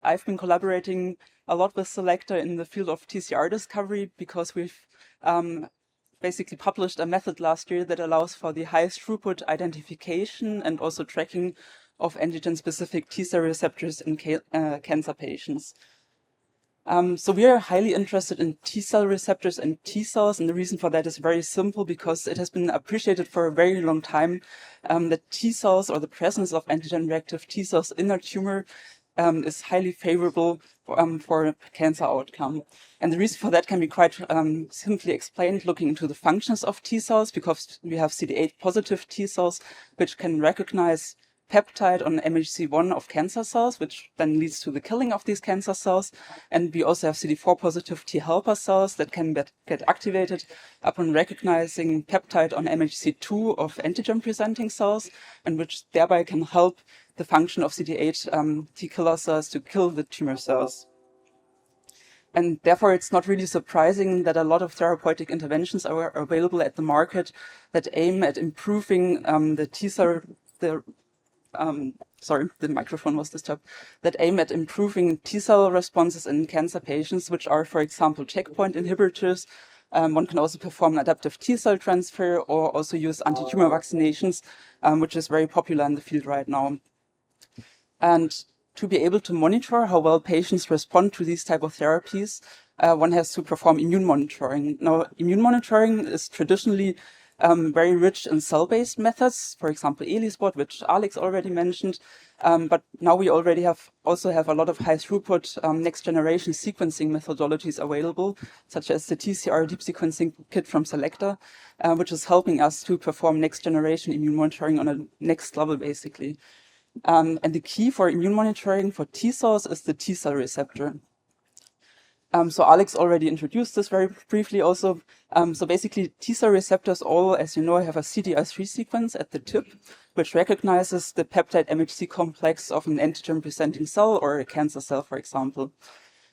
I've been collaborating a lot with Selector in the field of TCR discovery because we've basically published a method last year that allows for the highest throughput identification and also tracking of antigen-specific T-cell receptors in cancer patients. So we are highly interested in T-cell receptors and T-cells, and the reason for that is very simple, because it has been appreciated for a very long time that T-cells, or the presence of antigen-reactive T-cells in a tumor, is highly favorable for cancer outcome. And the reason for that can be quite simply explained looking into the functions of T-cells, because we have CD8 positive T-cells, which can recognize peptide on MHC1 of cancer cells, which then leads to the killing of these cancer cells. And we also have CD4 positive T helper cells that can get activated upon recognizing peptide on MHC2 of antigen presenting cells, and which thereby can help the function of CD8 T killer cells to kill the tumor cells. And therefore, it's not really surprising that a lot of therapeutic interventions are available at the market that aim at improving the T-cell, the microphone was disturbed, that aim at improving T-cell responses in cancer patients, which are, for example, checkpoint inhibitors. One can also perform adaptive T-cell transfer or also use anti-tumor vaccinations, which is very popular in the field right now. And to be able to monitor how well patients respond to these type of therapies, one has to perform immune monitoring. Now, immune monitoring is traditionally very rich in cell-based methods, for example, ELISpot, which Alex already mentioned. But now we already also have a lot of high-throughput next-generation sequencing methodologies available, such as the TCR deep sequencing kit from Selector, which is helping us to perform next-generation immune monitoring on a next level, basically. And the key for immune monitoring for T cells is the T cell receptor. So Alex already introduced this very briefly also. So basically T cell receptors all, as you know, have a CDR3 sequence at the tip, which recognizes the peptide MHC complex of an antigen presenting cell or a cancer cell, for example.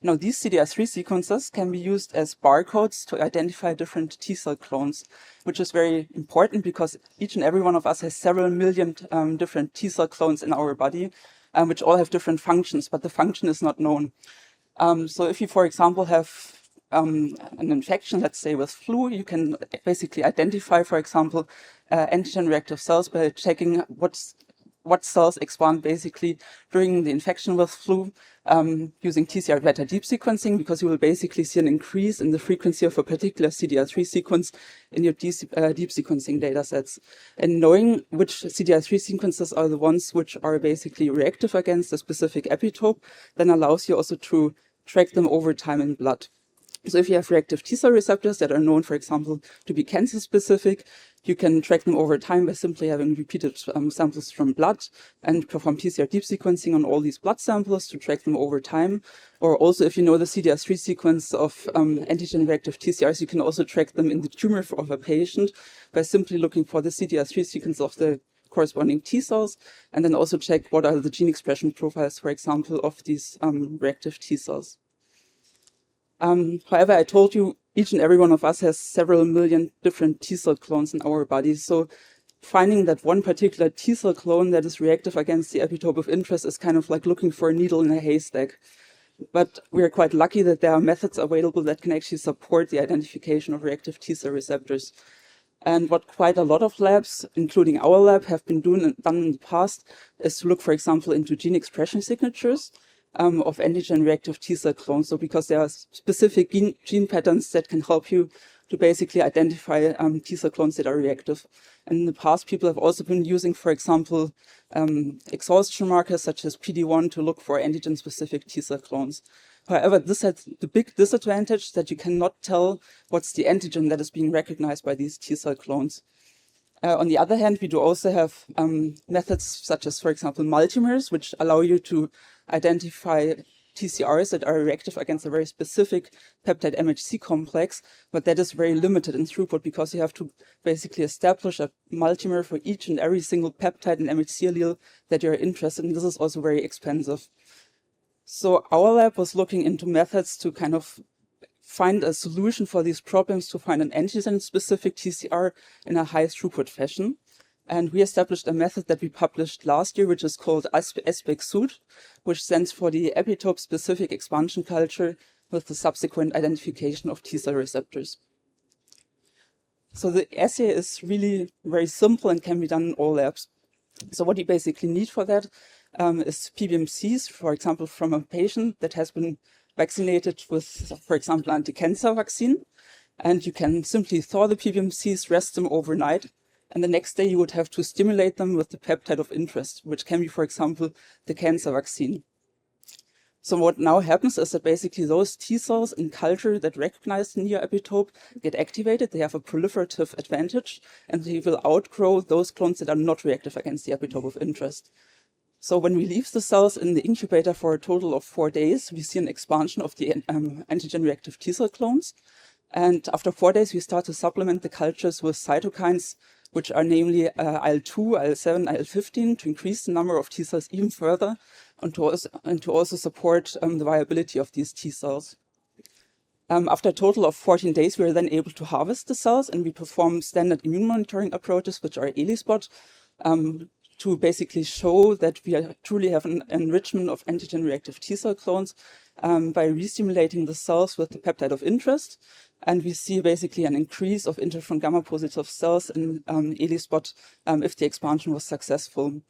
Now, these CDR3 sequences can be used as barcodes to identify different T-cell clones, which is very important because each and every one of us has several million different T-cell clones in our body, which all have different functions, but the function is not known. So if you, for example, have an infection, let's say with flu, you can basically identify, for example, antigen-reactive cells by checking what cells expand basically during the infection with flu using TCR beta deep sequencing, because you will basically see an increase in the frequency of a particular CDR3 sequence in your deep sequencing data sets. And knowing which CDR3 sequences are the ones which are basically reactive against a specific epitope then allows you also to track them over time in blood. So if you have reactive T-cell receptors that are known, for example, to be cancer-specific, you can track them over time by simply having repeated samples from blood and perform TCR deep sequencing on all these blood samples to track them over time. Or also, if you know the CDR3 sequence of antigen-reactive TCRs, you can also track them in the tumor of a patient by simply looking for the CDR3 sequence of the corresponding T cells, and then also check what are the gene expression profiles, for example, of these reactive T cells. However, I told you each and every one of us has several million different T-cell clones in our bodies. So finding that one particular T-cell clone that is reactive against the epitope of interest is kind of like looking for a needle in a haystack. But we are quite lucky that there are methods available that can actually support the identification of reactive T-cell receptors. And what quite a lot of labs, including our lab, have been done in the past is to look, for example, into gene expression signatures of antigen-reactive T-cell clones. So because there are specific gene patterns that can help you to basically identify T-cell clones that are reactive. And in the past, people have also been using, for example, exhaustion markers such as PD-1 to look for antigen-specific T-cell clones. However, this has the big disadvantage that you cannot tell what's the antigen that is being recognized by these T-cell clones. On the other hand, we do also have methods such as, for example, multimers, which allow you to identify TCRs that are reactive against a very specific peptide MHC complex, but that is very limited in throughput because you have to basically establish a multimer for each and every single peptide and MHC allele that you're interested in. This is also very expensive. So our lab was looking into methods to kind of find a solution for these problems, to find an antigen-specific TCR in a high throughput fashion. And we established a method that we published last year, which is called SPEC-SUIT, which stands for the epitope-specific expansion culture with the subsequent identification of T-cell receptors. So the assay is really very simple and can be done in all labs. So what you basically need for that is PBMCs, for example, from a patient that has been vaccinated with, for example, anti-cancer vaccine. And you can simply thaw the PBMCs, rest them overnight, and the next day you would have to stimulate them with the peptide of interest, which can be, for example, the cancer vaccine. So what now happens is that basically those T cells in culture that recognize the neoepitope get activated. They have a proliferative advantage, and they will outgrow those clones that are not reactive against the epitope of interest. So when we leave the cells in the incubator for a total of 4 days, we see an expansion of the antigen-reactive T cell clones. And after 4 days, we start to supplement the cultures with cytokines, which are namely IL-2, IL-7, IL-15, to increase the number of T cells even further, and to also support the viability of these T cells. After a total of 14 days, we are then able to harvest the cells, and we perform standard immune monitoring approaches, which are ELISpot, to basically show that we truly have an enrichment of antigen-reactive T cell clones by restimulating the cells with the peptide of interest. And we see basically an increase of interferon gamma positive cells in ELISpot if the expansion was successful.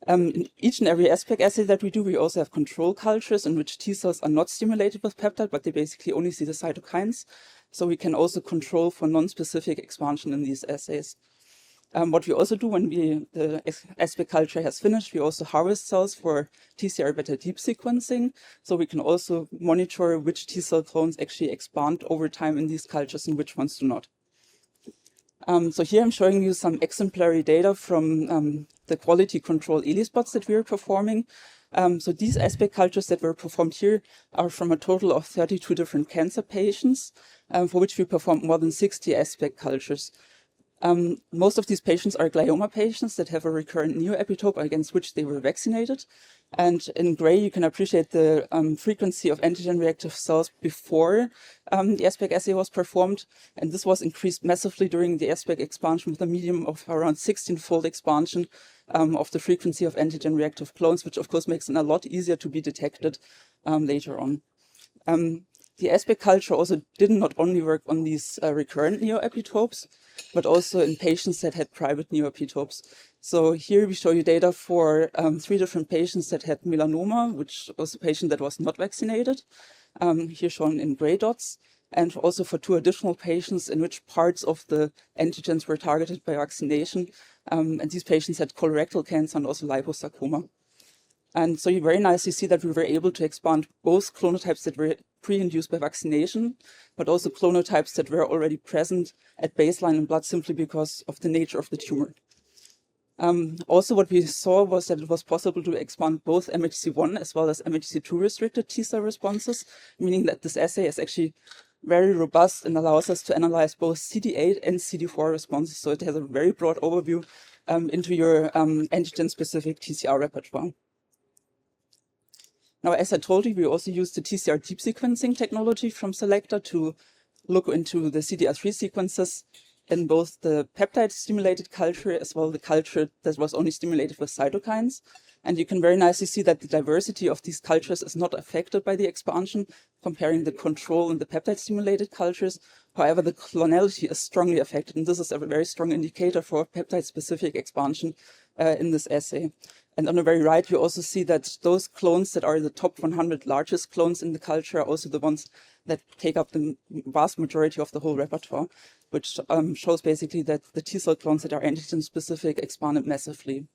In each and every aspect assay that we do, we also have control cultures in which T cells are not stimulated with peptide, but they basically only see the cytokines. So we can also control for non-specific expansion in these assays. What we also do when the aspect culture has finished, we also harvest cells for TCR beta deep sequencing. So we can also monitor which T cell clones actually expand over time in these cultures and which ones do not. So here I'm showing you some exemplary data from the quality control ELISpots that we are performing. So these aspect cultures that were performed here are from a total of 32 different cancer patients, for which we performed more than 60 aspect cultures. Most of these patients are glioma patients that have a recurrent neoepitope against which they were vaccinated. And in gray, you can appreciate the frequency of antigen-reactive cells before the aspect assay was performed. And this was increased massively during the aspect expansion with a median of around 16-fold expansion of the frequency of antigen-reactive clones, which of course makes it a lot easier to be detected later on. The aspect culture also did not only work on these recurrent neoepitopes, but also in patients that had private neoepitopes. So here we show you data for 3 different patients that had melanoma, which was a patient that was not vaccinated, here shown in gray dots, and also for 2 additional patients in which parts of the antigens were targeted by vaccination. And these patients had colorectal cancer and also liposarcoma. And so you very nicely see that we were able to expand both clonotypes that were pre-induced by vaccination, but also clonotypes that were already present at baseline in blood simply because of the nature of the tumor. Also, what we saw was that it was possible to expand both MHC1 as well as MHC2 restricted T cell responses, meaning that this assay is actually very robust and allows us to analyze both CD8 and CD4 responses. So it has a very broad overview into your antigen-specific TCR repertoire. Now, as I told you, we also use the TCR deep sequencing technology from Selecta to look into the CDR3 sequences in both the peptide-stimulated culture as well as the culture that was only stimulated with cytokines. And you can very nicely see that the diversity of these cultures is not affected by the expansion, comparing the control and the peptide-stimulated cultures. However, the clonality is strongly affected, and this is a very strong indicator for peptide-specific expansion in this assay. And on the very right, you also see that those clones that are the top 100 largest clones in the culture are also the ones that take up the vast majority of the whole repertoire, which shows basically that the T cell clones that are antigen-specific expanded massively.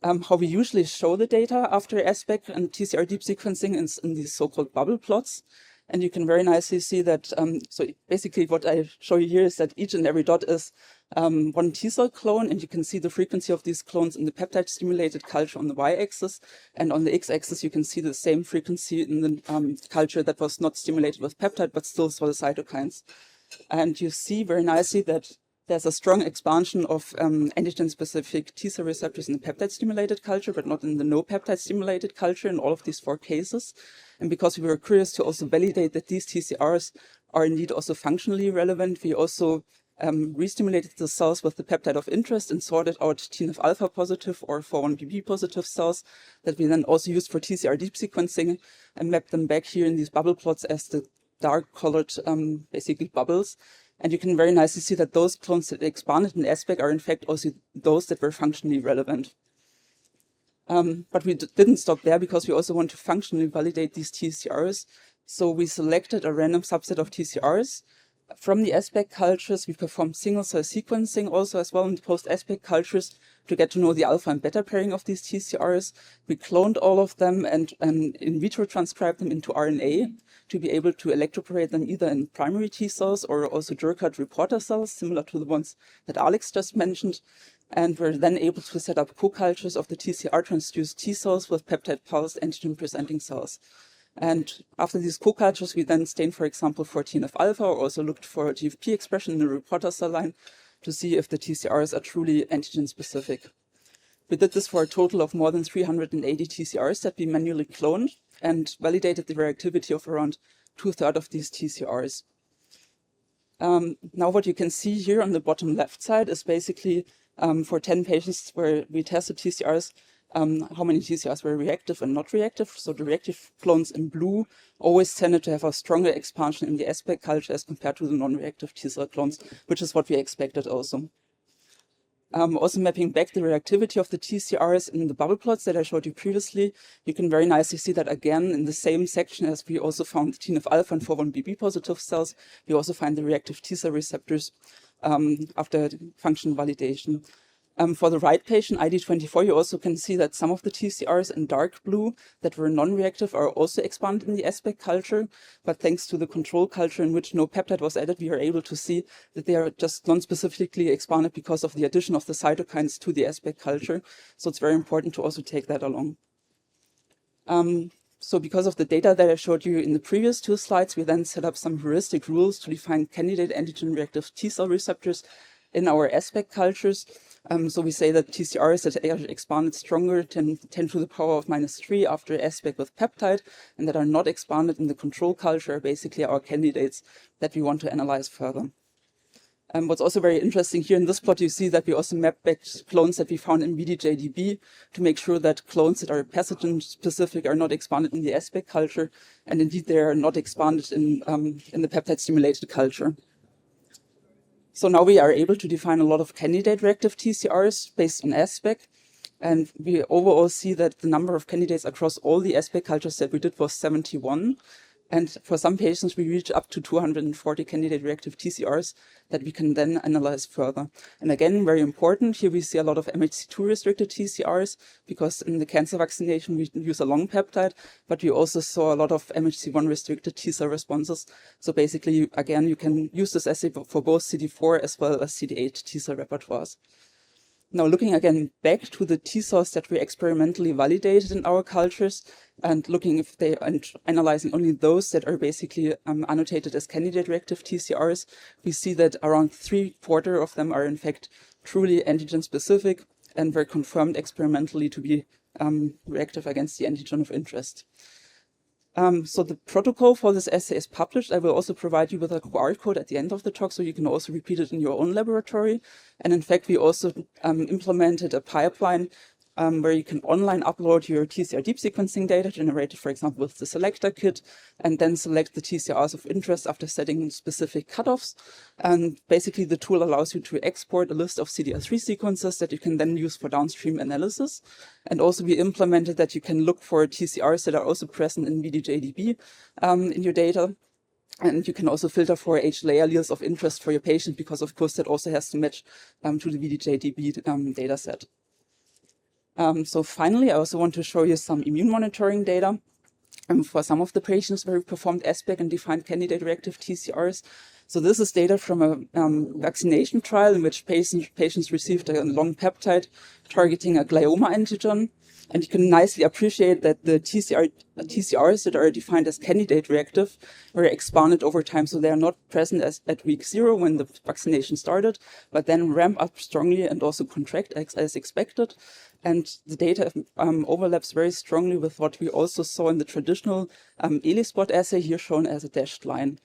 How we usually show the data after aspect and TCR deep sequencing is in these so-called bubble plots. And you can very nicely see that, so basically what I show you here is that each and every dot is one T cell clone, and you can see the frequency of these clones in the peptide-stimulated culture on the y-axis, and on the x-axis you can see the same frequency in the culture that was not stimulated with peptide, but still saw the cytokines. And you see very nicely that there's a strong expansion of antigen-specific T cell receptors in the peptide-stimulated culture, but not in the no peptide-stimulated culture in all of these 4 cases. And because we were curious to also validate that these TCRs are indeed also functionally relevant, we also re-stimulated the cells with the peptide of interest and sorted out TNF-alpha positive or 4-1BB positive cells that we then also used for TCR deep sequencing and mapped them back here in these bubble plots as the dark colored basically bubbles. And you can very nicely see that those clones that expanded in SPEC are in fact also those that were functionally relevant. But we didn't stop there because we also want to functionally validate these TCRs. So we selected a random subset of TCRs. From the SPEC cultures, we performed single-cell sequencing also as well in the post-SPEC cultures to get to know the alpha and beta pairing of these TCRs. We cloned all of them and in vitro transcribed them into RNA to be able to electroporate them either in primary T cells or also Jurkat reporter cells, similar to the ones that Alex just mentioned. And we're then able to set up co-cultures of the TCR transduced T cells with peptide pulsed antigen-presenting cells. And after these co-cultures, we then stained, for example, for TNF-alpha or also looked for GFP expression in the reporter cell line to see if the TCRs are truly antigen-specific. We did this for a total of more than 380 TCRs that we manually cloned and validated the reactivity of around 2/3 of these TCRs. Now what you can see here on the bottom left side is basically for 10 patients where we tested TCRs, how many TCRs were reactive and not reactive. So the reactive clones in blue always tended to have a stronger expansion in the SPEC culture as compared to the non-reactive T cell clones, which is what we expected also. Also mapping back the reactivity of the TCRs in the bubble plots that I showed you previously, you can very nicely see that again in the same section as we also found the TNF-alpha and 4-1BB positive cells, we also find the reactive T cell receptors after function validation. For the right patient, ID24, you also can see that some of the TCRs in dark blue that were non-reactive are also expanded in the SPEC culture, but thanks to the control culture in which no peptide was added, we are able to see that they are just non-specifically expanded because of the addition of the cytokines to the SPEC culture. So it's very important to also take that along. So because of the data that I showed you in the previous two slides, we then set up some heuristic rules to define candidate antigen-reactive T cell receptors in our SPEC cultures. So we say that TCRs that are expanded stronger than 10 to the power of -3 after SPEC with peptide and that are not expanded in the control culture are basically our candidates that we want to analyze further. What's also very interesting here in this plot, you see that we also map back clones that we found in VDJDB to make sure that clones that are pathogen-specific are not expanded in the SPEC culture, and indeed they are not expanded in the peptide-stimulated culture. So now we are able to define a lot of candidate reactive TCRs based on SPEC, and we overall see that the number of candidates across all the SPEC cultures that we did was 71. And for some patients, we reach up to 240 candidate reactive TCRs that we can then analyze further. And again, very important, here we see a lot of MHC2 restricted TCRs because in the cancer vaccination, we use a long peptide, but we also saw a lot of MHC1 restricted T cell responses. So basically, again, you can use this assay for both CD4 as well as CD8 T cell repertoires. Now looking again back to the T cells that we experimentally validated in our cultures and looking if they are analyzing only those that are basically annotated as candidate reactive TCRs, we see that around 3/4 of them are in fact truly antigen specific and were confirmed experimentally to be reactive against the antigen of interest. So the protocol for this assay is published. I will also provide you with a QR code at the end of the talk, so you can also repeat it in your own laboratory. And in fact, we also implemented a pipeline where you can online upload your TCR deep sequencing data generated, for example, with the selector kit, and then select the TCRs of interest after setting specific cutoffs. And basically, the tool allows you to export a list of CDR3 sequences that you can then use for downstream analysis. And also, we implemented that you can look for TCRs that are also present in VDJDB in your data. And you can also filter for HLA alleles of interest for your patient, because of course that also has to match to the VDJDB data set. So finally, I also want to show you some immune monitoring data for some of the patients where we performed SPEC and defined candidate reactive TCRs. So this is data from a vaccination trial in which patients received a long peptide targeting a glioma antigen. And you can nicely appreciate that the TCRs that are defined as candidate reactive were expanded over time. So they are not present at week 0 when the vaccination started, but then ramp up strongly and also contract as expected. And the data overlaps very strongly with what we also saw in the traditional ELISpot assay, here shown as a dashed line.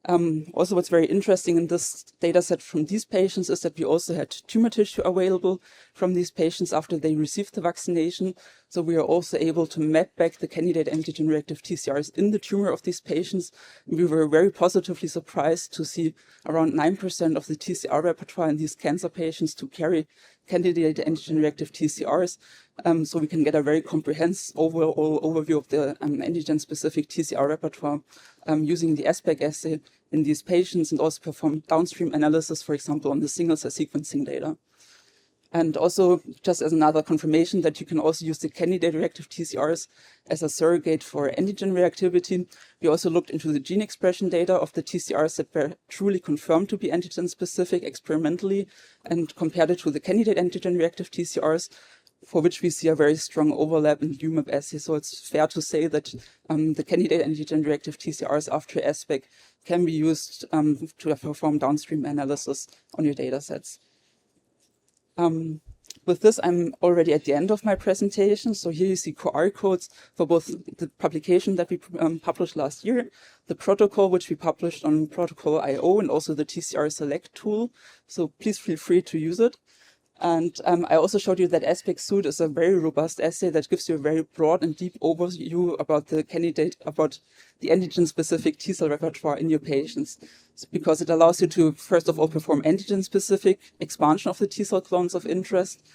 Also, what's very interesting in this data set from these patients is that we also had tumor tissue available from these patients after they received the vaccination. So we are also able to map back the candidate antigen-reactive TCRs in the tumor of these patients. We were very positively surprised to see around 9% of the TCR repertoire in these cancer patients to carry candidate antigen-reactive TCRs. So we can get a very comprehensive overall overview of the antigen-specific TCR repertoire using the ASPEC assay in these patients, and also perform downstream analysis, for example, on the single-cell sequencing data. And also, just as another confirmation that you can also use the candidate-reactive TCRs as a surrogate for antigen reactivity, we also looked into the gene expression data of the TCRs that were truly confirmed to be antigen-specific experimentally, and compared it to the candidate antigen-reactive TCRs, for which we see a very strong overlap in UMAP assay. So it's fair to say that the candidate antigen-reactive TCRs after ASPEC can be used to perform downstream analysis on your data sets. With this, I'm already at the end of my presentation. So here you see QR codes for both the publication that we published last year, the protocol which we published on Protocol.io, and also the TCR Select tool. So please feel free to use it. And I also showed you that ASPEC Suite is a very robust assay that gives you a very broad and deep overview about the candidate, about the antigen-specific T-cell repertoire in your patients, because it allows you to, first of all, perform antigen-specific expansion of the T-cell clones of interest.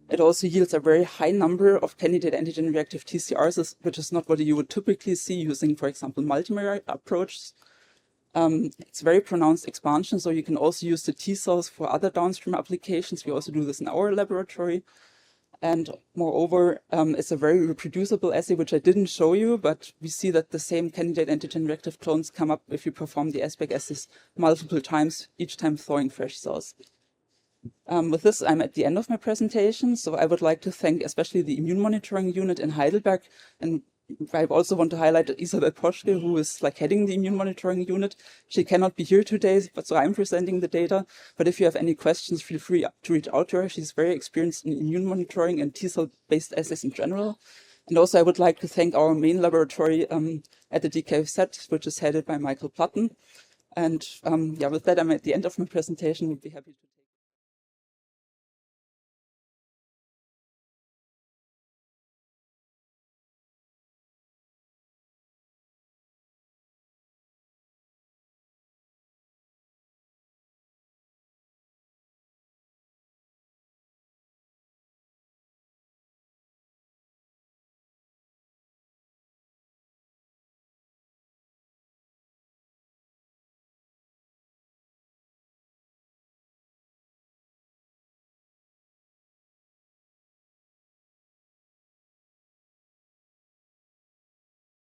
It also yields a very high number of candidate antigen-reactive TCRs, which is not what you would typically see using, for example, multimer approaches. It's very pronounced expansion, so you can also use the T cells for other downstream applications. We also do this in our laboratory. And moreover, it's a very reproducible assay, which I didn't show you, but we see that the same candidate antigen reactive clones come up if you perform the ASPEC assays multiple times, each time thawing fresh cells. With this, I'm at the end of my presentation. So I would like to thank especially the immune monitoring unit in Heidelberg, and I also want to highlight Isabel Poschke, who is heading the immune monitoring unit. She cannot be here today, but so I'm presenting the data. But if you have any questions, feel free to reach out to her. She's very experienced in immune monitoring and T-cell based assays in general. And also I would like to thank our main laboratory at the DKFZ, which is headed by Michael Platten. And with that, I'm at the end of my presentation. Would be happy to